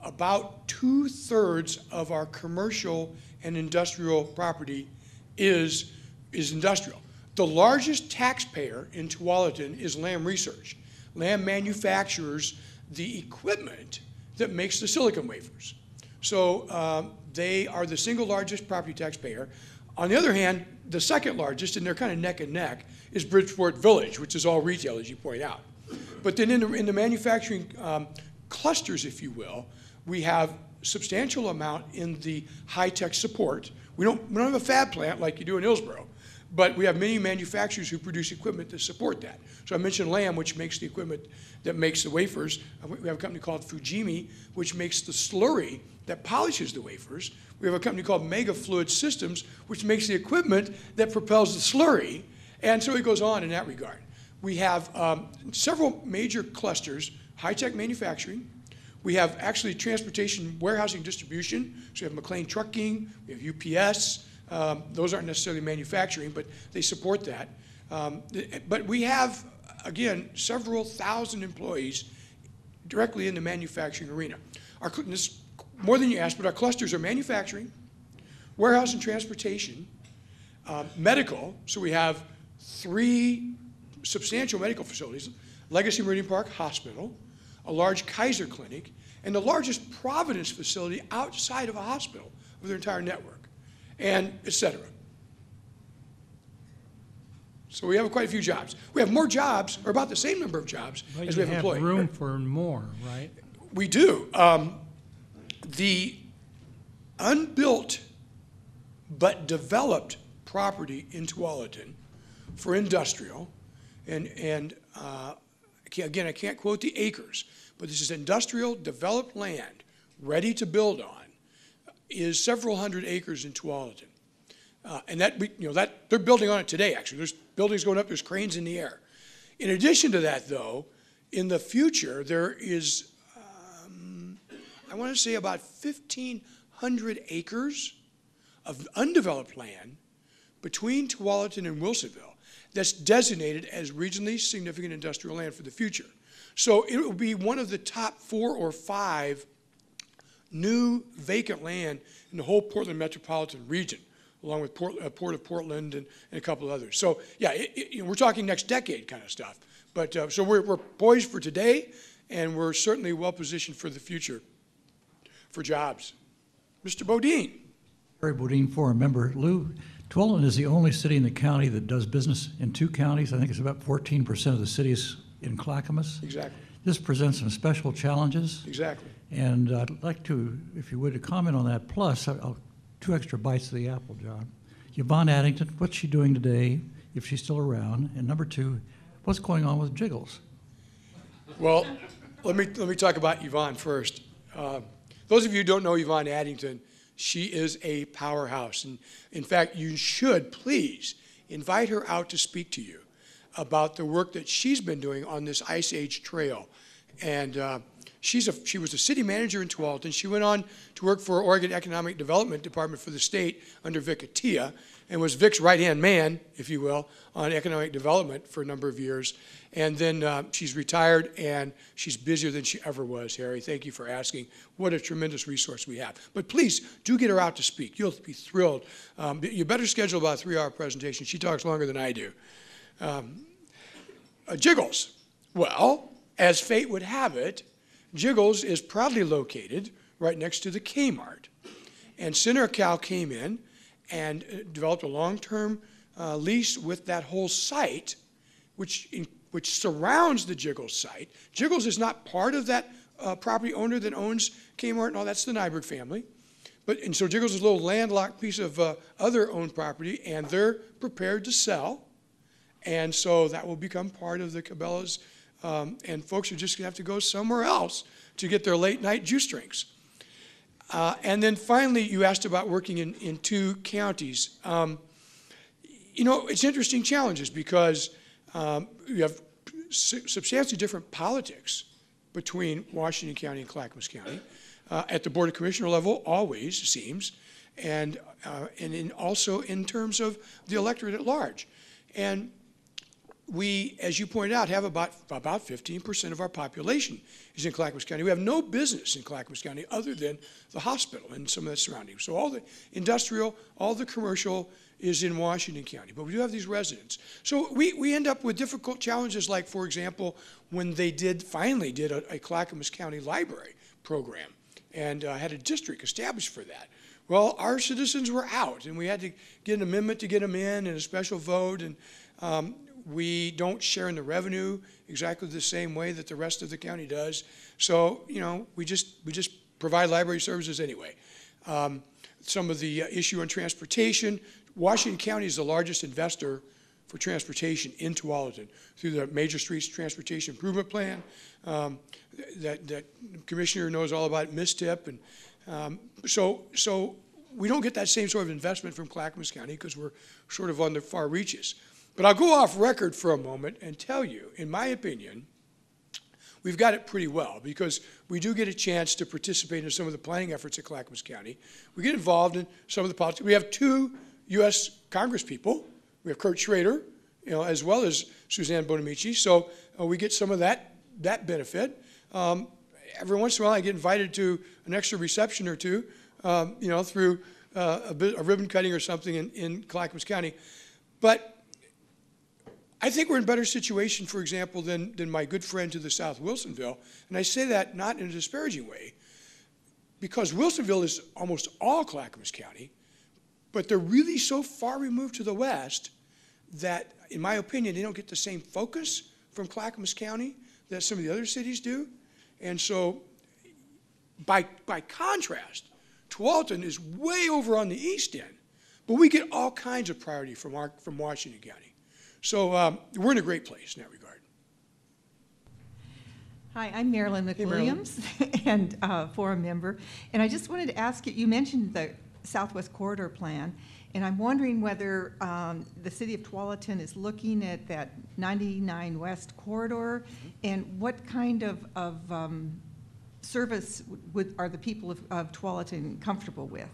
about 2/3 of our commercial and industrial property is industrial. The largest taxpayer in Tualatin is Lamb Research. Lamb manufactures the equipment that makes the silicon wafers. So they are the single largest property taxpayer. On the other hand, the second largest, and they're kind of neck and neck, is Bridgeport Village, which is all retail, as you point out. But then in the manufacturing clusters, if you will, we have substantial amount in the high-tech support. We don't have a fab plant like you do in Hillsboro, but we have many manufacturers who produce equipment to support that. So I mentioned Lamb, which makes the equipment that makes the wafers. We have a company called Fujimi, which makes the slurry that polishes the wafers. We have a company called Mega Fluid Systems, which makes the equipment that propels the slurry. And so it goes on in that regard. We have several major clusters, high-tech manufacturing. We have actually transportation, warehousing, distribution. So we have McLean Trucking, we have UPS. Those aren't necessarily manufacturing, but they support that. But we have, again, several thousand employees directly in the manufacturing arena. This, more than you asked, but our clusters are manufacturing, warehouse and transportation, medical. So we have 3 substantial medical facilities: Legacy Meridian Park Hospital, a large Kaiser Clinic, and the largest Providence facility outside of a hospital of their entire network, and et cetera. So we have quite a few jobs. We have more jobs, or about the same number of jobs, but as we have employees. You have room for more, right? We do. The unbuilt but developed property in Tualatin for industrial, and again, I can't quote the acres, but this is industrial developed land ready to build on, is several hundred acres in Tualatin. And that they're building on it today, actually. There's buildings going up, there's cranes in the air. In addition to that, though, in the future, there is, I want to say about 1,500 acres of undeveloped land between Tualatin and Wilsonville that's designated as regionally significant industrial land for the future. So it will be one of the top 4 or 5 new vacant land in the whole Portland metropolitan region, along with Port of Portland and a couple of others. So yeah, we're talking next decade kind of stuff. But so we're poised for today, and we're certainly well positioned for the future for jobs. Mr. Bodine. Barry Bodine, forum member. Lou, Tualatin is the only city in the county that does business in 2 counties. I think it's about 14% of the cities in Clackamas. Exactly. This presents some special challenges. Exactly. And I'd like to, if you would, to comment on that. Plus, 2 extra bites of the apple, John. Yvonne Addington, what's she doing today, if she's still around? And number 2, What's going on with Jiggles? Well, let me talk about Yvonne first. Those of you who don't know Yvonne Addington, she is a powerhouse. And in fact, you should please invite her out to speak to you about the work that she's been doing on this Ice Age trail. And she was a city manager in Tualatin. She went on to work for Oregon Economic Development Department for the state under Vic Attia, and was Vic's right-hand man, if you will, on economic development for a number of years. And then she's retired, and she's busier than she ever was, Harry. Thank you for asking. What a tremendous resource we have. But please, do get her out to speak. You'll be thrilled. You better schedule about a 3-hour presentation. She talks longer than I do. Jiggles. Well, as fate would have it, Jiggles is proudly located right next to the Kmart. And Senator Cal came in and developed a long-term lease with that whole site, which surrounds the Jiggles site. Jiggles is not part of that property owner that owns Kmart and all. That's the Nyberg family. And so Jiggles is a little landlocked piece of other owned property, and they're prepared to sell. And so that will become part of the Cabela's, and folks are just going to have to go somewhere else to get their late-night juice drinks. And then finally, you asked about working in 2 counties. You know, it's interesting challenges because you have substantially different politics between Washington County and Clackamas County. At the Board of Commissioner level, always, it seems, and also in terms of the electorate at large. And we, as you pointed out, have about 15% of our population is in Clackamas County. We have no business in Clackamas County other than the hospital and some of the surroundings. So all the industrial, all the commercial is in Washington County, but we do have these residents. So we end up with difficult challenges like, for example, when they finally did a Clackamas County library program and had a district established for that. Well, our citizens were out, and we had to get an amendment to get them in and a special vote, and we don't share in the revenue exactly the same way that the rest of the county does. So, you know, we just provide library services anyway. Some of the issue on transportation, Washington County is the largest investor for transportation in Tualatin through the Major Streets Transportation Improvement Plan. That Commissioner knows all about MISTIP. And so we don't get that same sort of investment from Clackamas County because we're sort of on the far reaches. But I'll go off record for a moment and tell you, in my opinion, we've got it pretty well because we do get a chance to participate in some of the planning efforts at Clackamas County. We get involved in some of the politics. We have 2 U.S. Congress people. We have Kurt Schrader, you know, as well as Suzanne Bonamici. So we get some of that benefit. Every once in a while, I get invited to an extra reception or 2, you know, through a ribbon cutting or something in Clackamas County. But I think we're in a better situation, for example, than my good friend to the south, Wilsonville. And I say that not in a disparaging way, because Wilsonville is almost all Clackamas County, but they're really so far removed to the west that, in my opinion, they don't get the same focus from Clackamas County that some of the other cities do. And so, by contrast, Tualatin is way over on the east end, but we get all kinds of priority from Washington County. So we're in a great place in that regard. Hi, I'm Marilyn McWilliams, and forum member. And I just wanted to ask you, you mentioned the Southwest Corridor Plan, and I'm wondering whether the city of Tualatin is looking at that 99 West corridor, and what kind of service are the people of Tualatin comfortable with?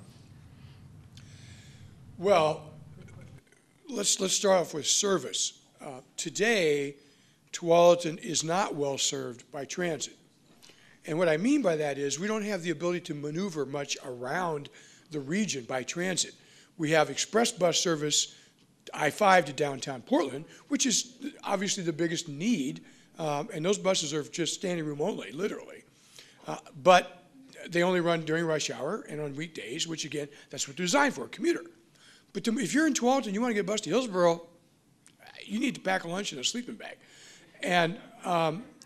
Well, let's start off with service. Today, Tualatin is not well served by transit. And what I mean by that is we don't have the ability to maneuver much around the region by transit. We have express bus service, I-5 to downtown Portland, which is obviously the biggest need, and those buses are just standing room only, literally. But they only run during rush hour and on weekdays, which again, that's what they're designed for, a commuter. But if you're in Tualatin and you want to get a bus to Hillsboro, you need to pack a lunch and a sleeping bag. And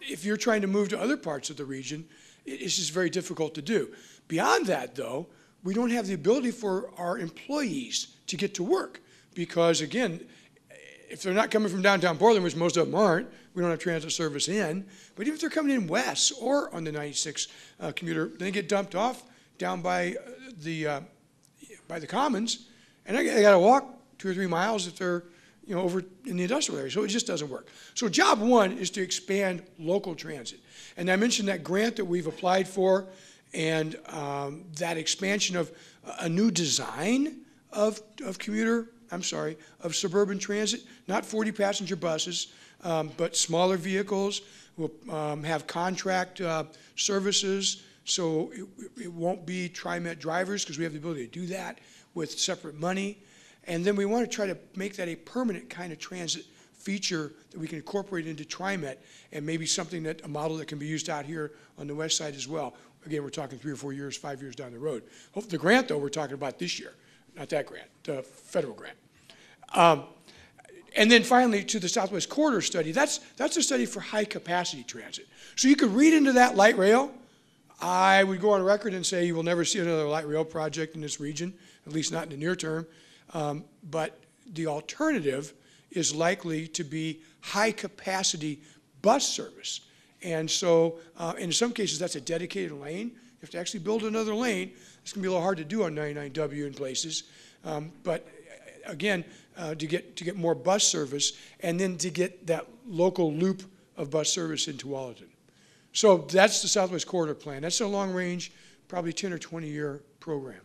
if you're trying to move to other parts of the region, it's just very difficult to do. Beyond that, though, we don't have the ability for our employees to get to work because, again, if they're not coming from downtown Portland, which most of them aren't, we don't have transit service in, but even if they're coming in west or on the 96 commuter, they get dumped off down by the Commons, and they got to walk 2 or 3 miles if they're over in the industrial area. So it just doesn't work. So job one is to expand local transit. And I mentioned that grant that we've applied for, and that expansion of a new design of suburban transit, not 40 passenger buses, but smaller vehicles. We'll have contract services, so it won't be TriMet drivers, because we have the ability to do that with separate money. And then we want to try to make that a permanent kind of transit feature that we can incorporate into TriMet, and maybe something a model that can be used out here on the west side as well. Again, we're talking 3 or 4 years, 5 years down the road. The grant, though, we're talking about this year, not that grant, the federal grant. And then finally, to the Southwest Corridor study, that's a study for high-capacity transit. So you could read into that light rail. I would go on record and say you will never see another light rail project in this region, at least not in the near term. But the alternative is likely to be high-capacity bus service. And so in some cases, that's a dedicated lane. You have to actually build another lane. It's going to be a little hard to do on 99W in places. But again, to get more bus service, and then to get that local loop of bus service into Tualatin. So that's the Southwest Corridor Plan. That's a long-range, probably 10 or 20-year program.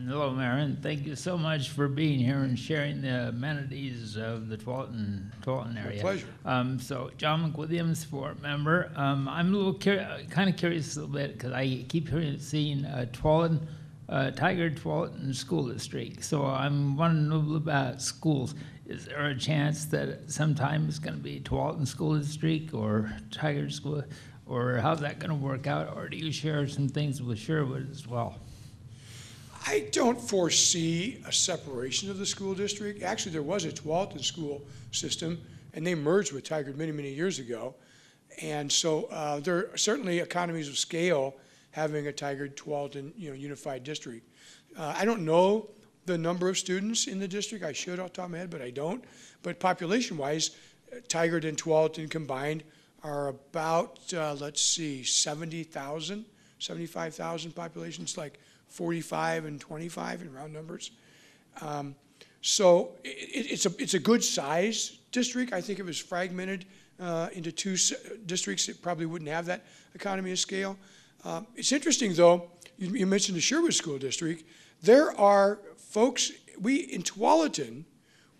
Hello, Marin. Thank you so much for being here and sharing the amenities of the Tualatin area. My pleasure. So, John McWilliams, board member. I'm a little kind of curious a little bit, because I keep seeing Tualatin, Tiger Tualatin School District. So I'm wondering a little about schools. Is there a chance that sometime it's going to be Tualatin School District or Tiger School, or how's that going to work out? Or do you share some things with Sherwood as well? I don't foresee a separation of the school district. Actually, there was a Tualatin school system, and they merged with Tigard many, many years ago. And so there are certainly economies of scale having a Tigard Tualatin unified district. I don't know the number of students in the district. I should off the top of my head, but I don't. But population-wise, Tigard and Tualatin combined are about, let's see, 70,000, 75,000 populations, like 45 and 25 in round numbers. So it's a good size district. I think if it was fragmented into 2 districts, it probably wouldn't have that economy of scale. It's interesting, though, you mentioned the Sherwood School District. There are folks, in Tualatin,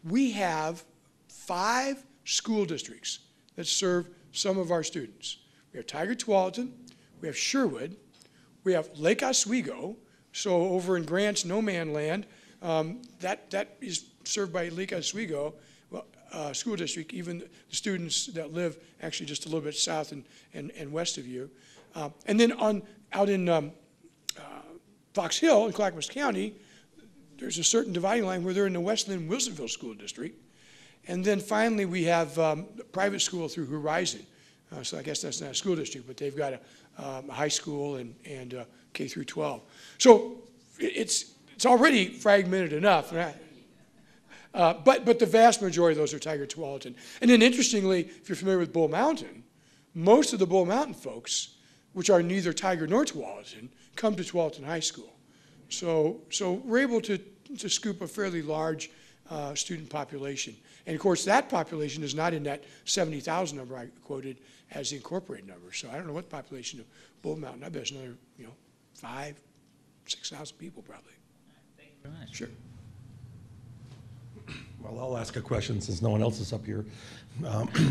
we have 5 school districts that serve some of our students. We have Tiger Tualatin, we have Sherwood, we have Lake Oswego. So over in Grant's no man land, that is served by Lake Oswego School District, even the students that live actually just a little bit south and west of you. And then out in Fox Hill in Clackamas County, there's a certain dividing line where they're in the Westland Wilsonville School District. And then finally we have a private school through Horizon. So I guess that's not a school district, but they've got a high school and K through 12. So it's already fragmented enough, right? But the vast majority of those are Tiger Tualatin. And then interestingly, if you're familiar with Bull Mountain, most of the Bull Mountain folks, which are neither Tiger nor Tualatin, come to Tualatin High School. So we're able to scoop a fairly large student population. And of course, that population is not in that 70,000 number I quoted as the incorporated number. So I don't know what the population of Bull Mountain. I bet it's another, 5,000, 6,000 people probably. Thank you very much. Sure. Well, I'll ask a question since no one else is up here.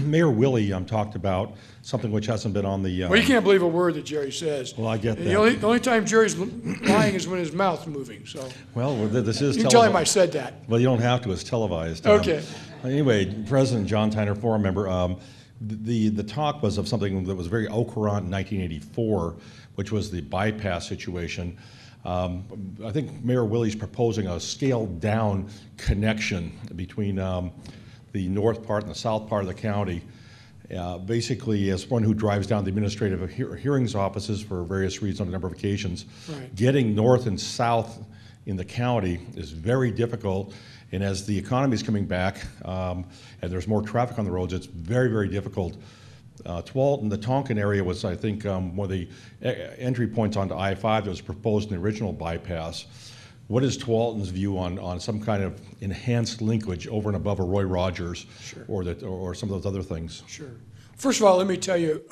Mayor Willie talked about something which hasn't been on the... Well, you can't believe a word that Jerry says. Well, I get that. The only time Jerry's lying is when his mouth's moving. So well, this is... You can tell him I said that. Well, you don't have to. It's televised. Okay. Anyway, President John Tyner, forum member, the talk was of something that was very au courant in 1984, which was the bypass situation. I think Mayor Willie's proposing a scaled-down connection between the north part and the south part of the county. Basically, as someone who drives down the administrative hearings offices for various reasons on a number of occasions, getting north and south in the county is very difficult. And as the economy is coming back and there's more traffic on the roads, it's very, very difficult. Tualatin, the Tonkin area was, I think, one of the entry points onto I-5 that was proposed in the original bypass. What is Tualatin's view on some kind of enhanced linkage over and above a Roy Rogers or some of those other things? Sure. First of all, let me tell you,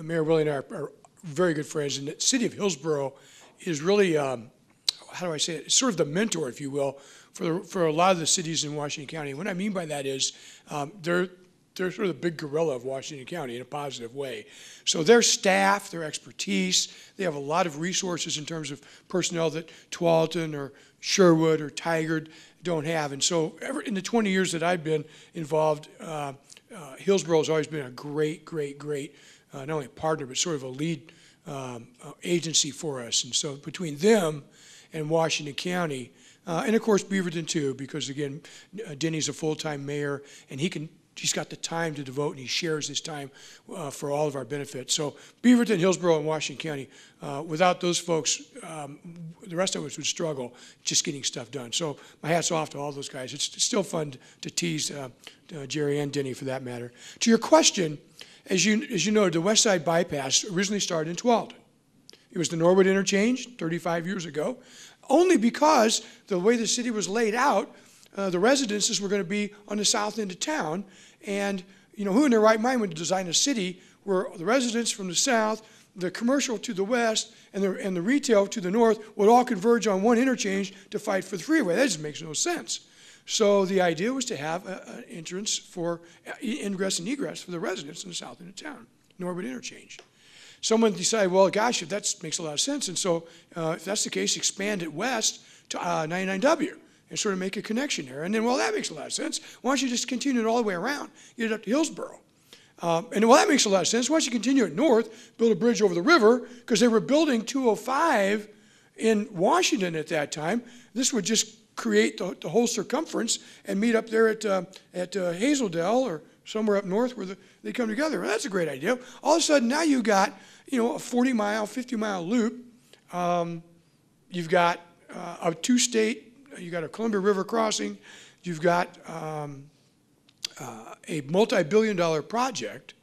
Mayor Willie and I are very good friends, and the city of Hillsboro is really, how do I say it, it's sort of the mentor, if you will, for a lot of the cities in Washington County. And what I mean by that is they're sort of the big gorilla of Washington County in a positive way. So their staff, their expertise, they have a lot of resources in terms of personnel that Tualatin or Sherwood or Tigard don't have. And so in the 20 years that I've been involved, Hillsboro has always been a great, not only partner, but sort of a lead agency for us. And so between them and Washington County, and of course Beaverton too, because again, Denny's a full-time mayor, and he's got the time to devote, and he shares his time for all of our benefits. So Beaverton, Hillsboro, and Washington County, without those folks, the rest of us would struggle just getting stuff done. So my hat's off to all those guys. It's still fun to tease Jerry and Denny for that matter. To your question, as you know, the West Side Bypass originally started in Tualatin. It was the Norwood Interchange 35 years ago, only because the way the city was laid out, the residences were going to be on the south end of town. And, who in their right mind would design a city where the residents from the south, the commercial to the west, and the retail to the north would all converge on one interchange to fight for the freeway? That just makes no sense. So the idea was to have an entrance for ingress and egress for the residents in the south end of town, Norwood Interchange. Someone decided, well, gosh, if that makes a lot of sense, and so if that's the case, expand it west to 99W. And sort of make a connection there. And then, well, that makes a lot of sense. Why don't you just continue it all the way around, get it up to Hillsboro? And well, that makes a lot of sense. Why don't you continue it north, build a bridge over the river, because they were building 205 in Washington at that time. This would just create the whole circumference and meet up there at Hazeldale or somewhere up north where they come together. Well, that's a great idea. All of a sudden, now you've got, a 40-mile, 50-mile loop. You've got a two-state. You've got a Columbia River crossing. You've got a multi-billion-dollar project,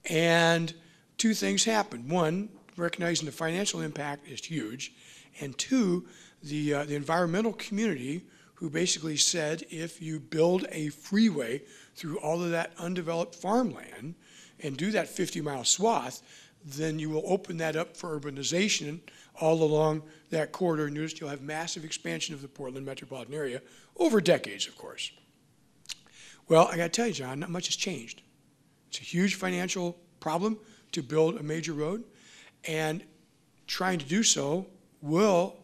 and two things happen. One, recognizing the financial impact is huge, and two, the environmental community who basically said if you build a freeway through all of that undeveloped farmland and do that 50-mile swath, then you will open that up for urbanization all along that corridor, and you'll have massive expansion of the Portland metropolitan area over decades, of course. Well, I got to tell you, John, not much has changed. It's a huge financial problem to build a major road, and trying to do so will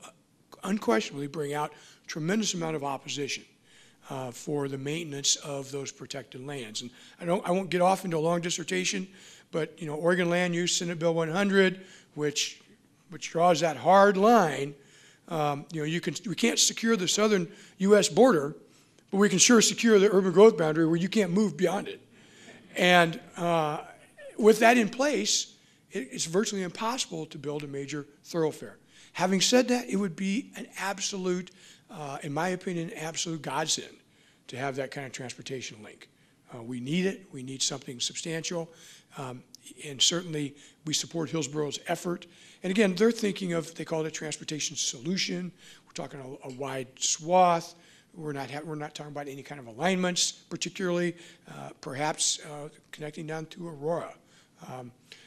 unquestionably bring out a tremendous amount of opposition for the maintenance of those protected lands. And I won't get off into a long dissertation, but Oregon Land Use Senate Bill 100, which draws that hard line. We can't secure the southern U.S. border, but we can sure secure the urban growth boundary where you can't move beyond it. And with that in place, it's virtually impossible to build a major thoroughfare. Having said that, it would be an absolute, in my opinion, absolute godsend to have that kind of transportation link. We need it. We need something substantial. And certainly we support Hillsboro's effort. And again, they're thinking of, they call it a transportation solution. We're talking a wide swath. We're not talking about any kind of alignments, particularly, perhaps connecting down to Aurora.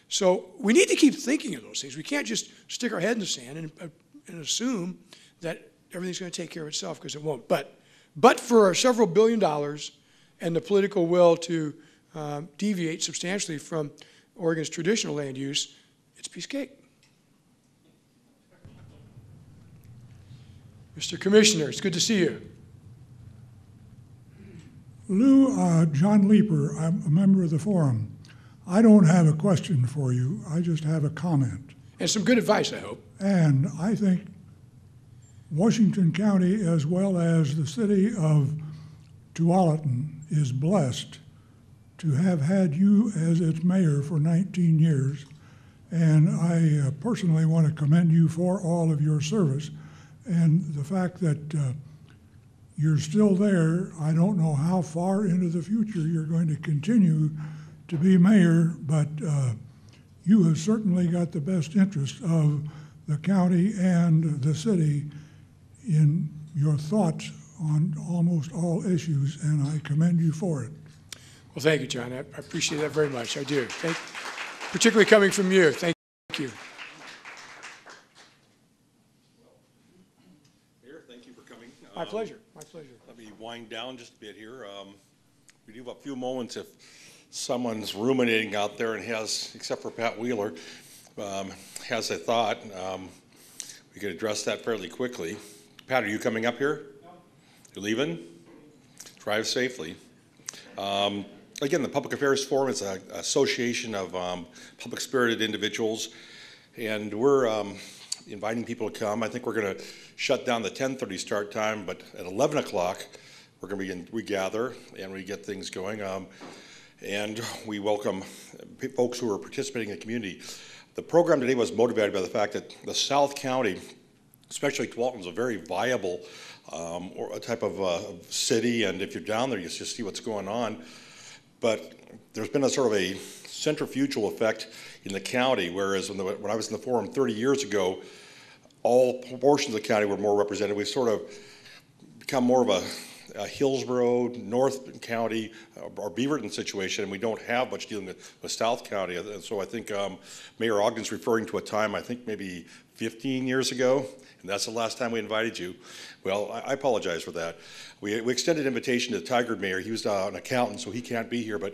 So we need to keep thinking of those things. We can't just stick our head in the sand and assume that everything's going to take care of itself, because it won't. But for several $billion and the political will to deviate substantially from Oregon's traditional land use, it's a piece of cake. Mr. Commissioner, it's good to see you. Lou, John Leeper, I'm a member of the forum. I don't have a question for you. I just have a comment. And some good advice, I hope. And I think Washington County, as well as the city of Tualatin, is blessed to have had you as its mayor for 19 years. And I personally want to commend you for all of your service. And the fact that you're still there, I don't know how far into the future you're going to continue to be mayor, but you have certainly got the best interest of the county and the city in your thoughts on almost all issues, and I commend you for it. Well, thank you, John. I appreciate that very much. I do. Particularly coming from you. Thank you. Mayor, thank you for coming. My pleasure. My pleasure. Let me wind down just a bit here. We do have a few moments if someone's ruminating out there and has, except for Pat Wheeler, has a thought. We could address that fairly quickly. Pat, are you coming up here? No. You're leaving? Drive safely. Again, the Public Affairs Forum is an association of public-spirited individuals, and we're inviting people to come. I think we're going to shut down the 10:30 start time, but at 11 o'clock, we're going to we gather and we get things going. And we welcome folks who are participating in the community. The program today was motivated by the fact that the South County, especially Tualatin, is a very viable or a type of city, and if you're down there, you just see what's going on. But there's been a sort of a centrifugal effect in the county, whereas when I was in the forum 30 years ago, all portions of the county were more represented. We've sort of become more of a Hillsboro, North County, or Beaverton situation, and we don't have much dealing with South County. And so I think Mayor Ogden's referring to a time, I think maybe 15 years ago, and that's the last time we invited you. Well, I apologize for that. We extended an invitation to the Tigard mayor. He was an accountant, so he can't be here, but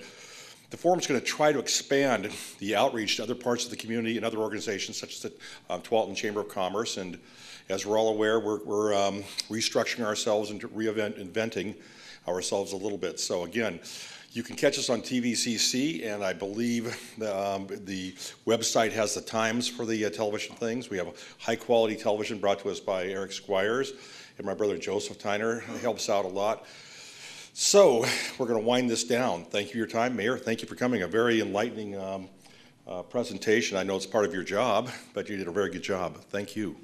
the forum's going to try to expand the outreach to other parts of the community and other organizations, such as the Tualatin Chamber of Commerce. And as we're all aware, we're restructuring ourselves and reinventing ourselves a little bit. So again, you can catch us on TVCC, and I believe the website has the times for the television things. We have high-quality television brought to us by Eric Squires, and my brother Joseph Tyner helps out a lot. So we're going to wind this down. Thank you for your time, Mayor. Thank you for coming. A very enlightening presentation. I know it's part of your job, but you did a very good job. Thank you.